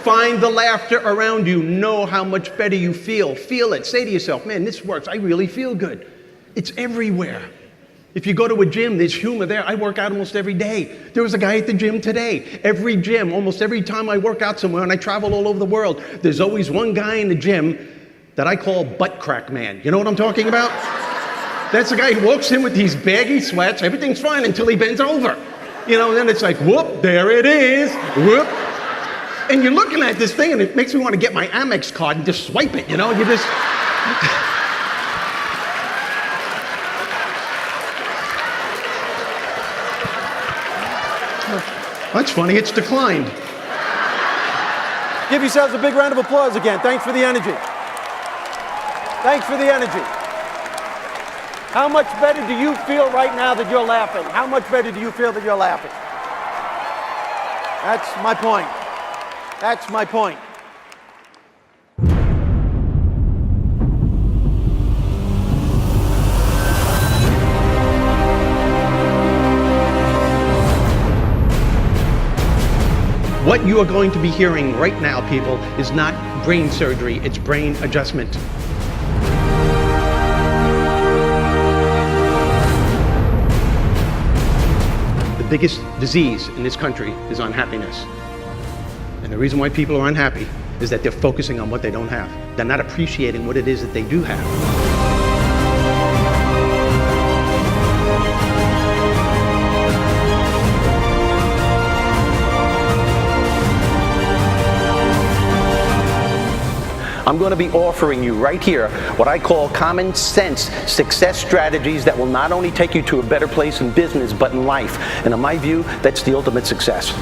Find the laughter around you. Know how much better you feel. Feel it. Say to yourself, man, this works. I really feel good. It's everywhere. If you go to a gym, there's humor there. I work out almost every day. There was a guy at the gym today. Every gym, almost every time I work out somewhere, and I travel all over the world, there's always one guy in the gym that I call butt crack man. You know what I'm talking about? That's the guy who walks in with these baggy sweats. Everything's fine until he bends over. You know, then it's like, whoop, there it is, whoop. And you're looking at this thing, and it makes me want to get my Amex card and just swipe it, you know? You just... That's funny, it's declined. Give yourselves a big round of applause again. Thanks for the energy. Thanks for the energy. How much better do you feel right now that you're laughing? How much better do you feel that you're laughing? That's my point. That's my point. What you are going to be hearing right now, people, is not brain surgery, it's brain adjustment. The biggest disease in this country is unhappiness. And the reason why people are unhappy is that they're focusing on what they don't have. They're not appreciating what it is that they do have. I'm going to be offering you right here what I call common sense success strategies that will not only take you to a better place in business, but in life. And in my view, that's the ultimate success.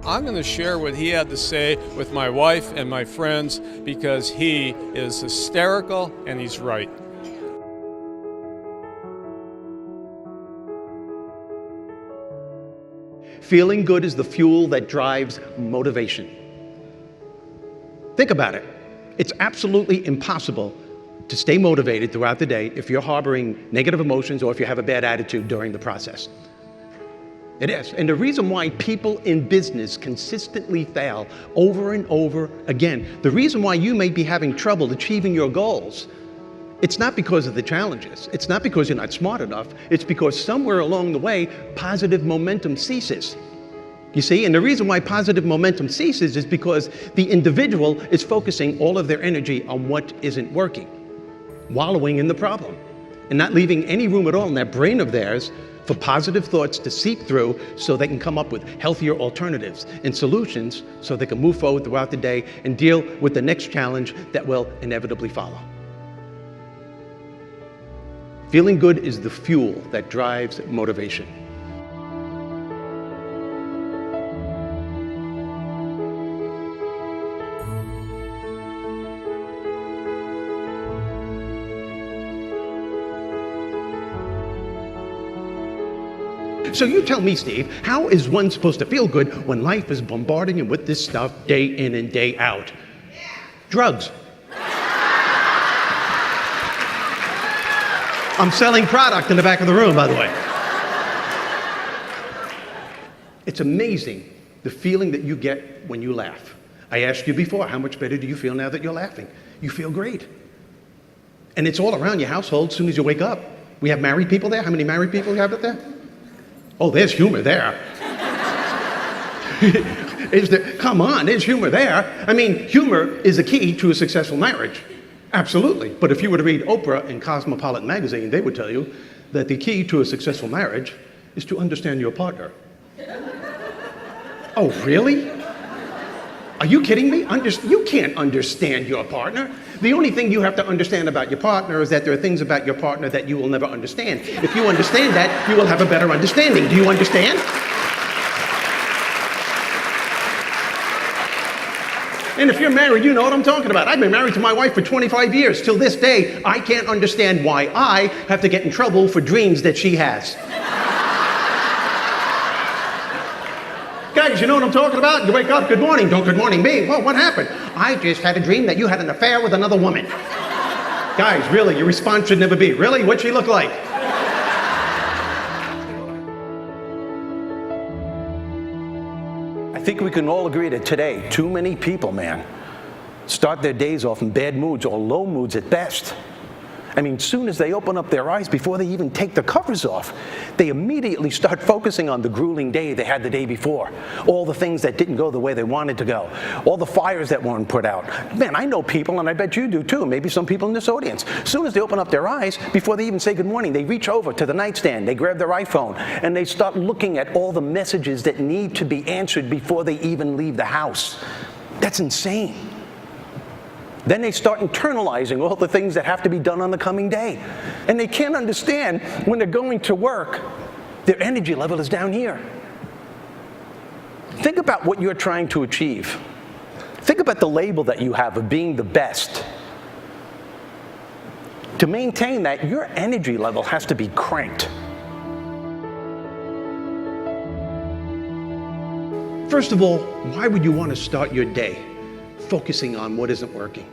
I'm going to share what he had to say with my wife and my friends because he is hysterical and he's right. Feeling good is the fuel that drives motivation. Think about it. It's absolutely impossible to stay motivated throughout the day if you're harboring negative emotions or if you have a bad attitude during the process. It is. And the reason why people in business consistently fail over and over again, the reason why you may be having trouble achieving your goals, it's not because of the challenges. It's not because you're not smart enough. It's because somewhere along the way, positive momentum ceases. You see, and the reason why positive momentum ceases is because the individual is focusing all of their energy on what isn't working, wallowing in the problem, and not leaving any room at all in that brain of theirs for positive thoughts to seep through so they can come up with healthier alternatives and solutions so they can move forward throughout the day and deal with the next challenge that will inevitably follow. Feeling good is the fuel that drives motivation. So you tell me, Steve, how is one supposed to feel good when life is bombarding him with this stuff day in and day out? Drugs. I'm selling product in the back of the room, by the way. It's amazing the feeling that you get when you laugh. I asked you before, how much better do you feel now that you're laughing? You feel great. And it's all around your household as soon as you wake up. We have married people there. How many married people do you have out there? Oh, there's humor there. Come on, there's humor there. I mean, humor is a key to a successful marriage. Absolutely. But if you were to read Oprah and Cosmopolitan magazine, they would tell you that the key to a successful marriage is to understand your partner. Oh, really? Are you kidding me? You can't understand your partner. The only thing you have to understand about your partner is that there are things about your partner that you will never understand. If you understand that, you will have a better understanding. Do you understand? And if you're married, you know what I'm talking about. I've been married to my wife for 25 years. Till this day, I can't understand why I have to get in trouble for dreams that she has. Guys, you know what I'm talking about? You wake up, good morning, don't good morning me. Well, what happened? I just had a dream that you had an affair with another woman. Guys, really, your response should never be, really? What'd she look like? think we can all agree that today, too many people, man, start their days off in bad moods or low moods at best. I mean, soon as they open up their eyes, before they even take the covers off, they immediately start focusing on the grueling day they had the day before, all the things that didn't go the way they wanted to go, all the fires that weren't put out. Man, I know people, and I bet you do too, maybe some people in this audience. As soon as they open up their eyes, before they even say good morning, they reach over to the nightstand, they grab their iPhone, and they start looking at all the messages that need to be answered before they even leave the house. That's insane. Then they start internalizing all the things that have to be done on the coming day. And they can't understand when they're going to work, their energy level is down here. Think about what you're trying to achieve. Think about the label that you have of being the best. To maintain that, your energy level has to be cranked. First of all, why would you want to start your day focusing on what isn't working?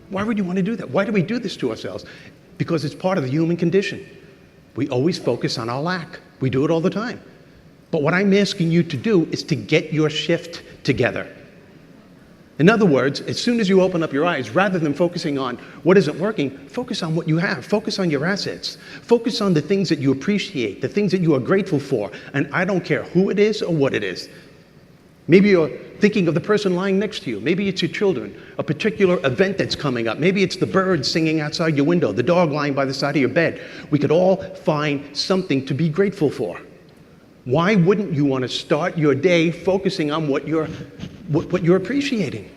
Why would you want to do that? Why do we do this to ourselves? Because it's part of the human condition. We always focus on our lack. We do it all the time. But what I'm asking you to do is to get your shift together. In other words, as soon as you open up your eyes, rather than focusing on what isn't working, focus on what you have. Focus on your assets. Focus on the things that you appreciate, the things that you are grateful for. And I don't care who it is or what it is. Maybe you're thinking of the person lying next to you. Maybe it's your children, a particular event that's coming up. Maybe it's the birds singing outside your window, the dog lying by the side of your bed. We could all find something to be grateful for. Why wouldn't you want to start your day focusing on what you're appreciating?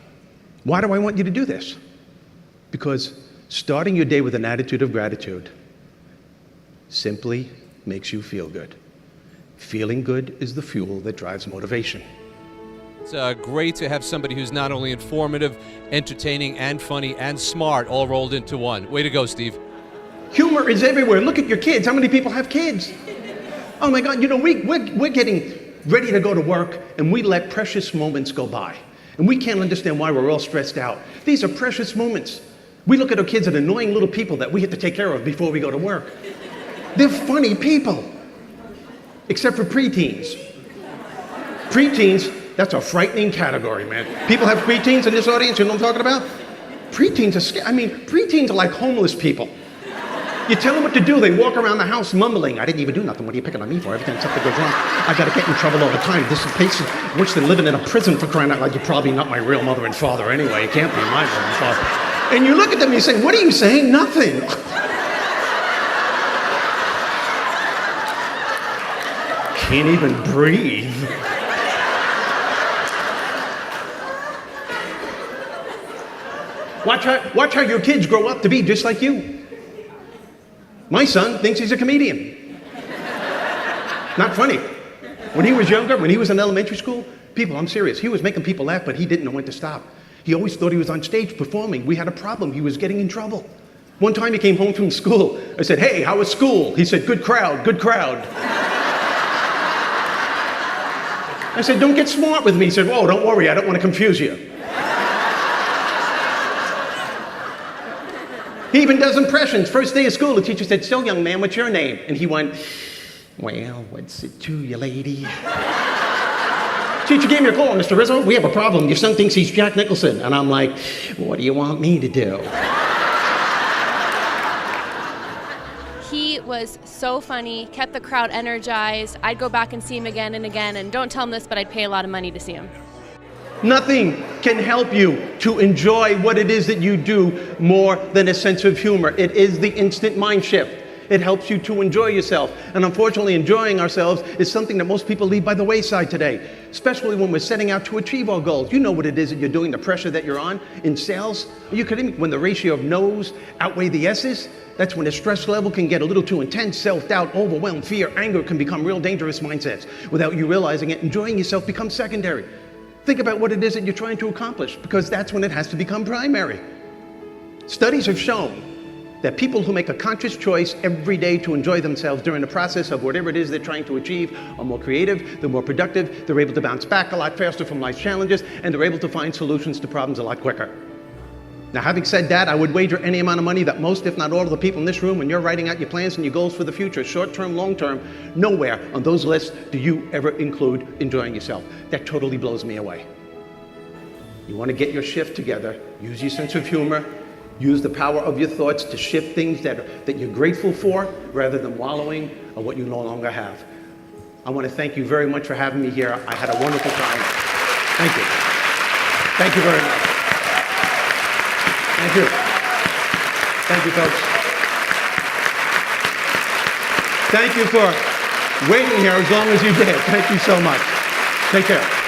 Why do I want you to do this? Because starting your day with an attitude of gratitude simply makes you feel good. Feeling good is the fuel that drives motivation. It's great to have somebody who's not only informative, entertaining, and funny, and smart, all rolled into one. Way to go, Steve. Humor is everywhere. Look at your kids. How many people have kids? Oh my God, you know, we're getting ready to go to work, and we let precious moments go by. And we can't understand why we're all stressed out. These are precious moments. We look at our kids as annoying little people that we have to take care of before we go to work. They're funny people, except for preteens. Preteens, that's a frightening category, man. People have preteens in this audience, you know what I'm talking about? Preteens are scary. I mean, preteens are like homeless people. You tell them what to do, they walk around the house mumbling, I didn't even do nothing, what are you picking on me for? Every time something goes wrong, I gotta get in trouble all the time. This place is worse than living in a prison, for crying out loud. You're probably not my real mother and father anyway, you can't be my mother and father. And you look at them and you say, what are you saying? Nothing. Can't even breathe. Watch how your kids grow up to be just like you. My son thinks he's a comedian. Not funny. When he was younger, when he was in elementary school, I'm serious, he was making people laugh, but he didn't know when to stop. He always thought he was on stage performing. We had a problem. He was getting in trouble. One time he came home from school. I said, hey, how was school? He said, good crowd, good crowd. I said, don't get smart with me. He said, whoa, don't worry, I don't want to confuse you. He even does impressions. First day of school, the teacher said, so young man, what's your name? And he went, well, what's it to you, lady? Teacher gave me a call, Mr. Rizzo, we have a problem. Your son thinks he's Jack Nicholson. And I'm like, what do you want me to do? He was so funny, kept the crowd energized. I'd go back and see him again and again, and don't tell him this, but I'd pay a lot of money to see him. Nothing can help you to enjoy what it is that you do more than a sense of humor. It is the instant mind shift. It helps you to enjoy yourself. And unfortunately, enjoying ourselves is something that most people leave by the wayside today, especially when we're setting out to achieve our goals. You know what it is that you're doing, the pressure that you're on in sales. Are you kidding me? When the ratio of no's outweigh the yeses, that's when the stress level can get a little too intense. Self-doubt, overwhelm, fear, anger can become real dangerous mindsets. Without you realizing it, enjoying yourself becomes secondary. Think about what it is that you're trying to accomplish, because that's when it has to become primary. Studies have shown that people who make a conscious choice every day to enjoy themselves during the process of whatever it is they're trying to achieve are more creative, they're more productive, they're able to bounce back a lot faster from life's challenges, and they're able to find solutions to problems a lot quicker. Now, having said that, I would wager any amount of money that most, if not all, of the people in this room, when you're writing out your plans and your goals for the future, short-term, long-term, nowhere on those lists do you ever include enjoying yourself. That totally blows me away. You want to get your shift together, use your sense of humor, use the power of your thoughts to shift things that you're grateful for rather than wallowing on what you no longer have. I want to thank you very much for having me here. I had a wonderful time. Thank you. Thank you very much. Thank you. Thank you, folks. Thank you for waiting here as long as you did. Thank you so much. Take care.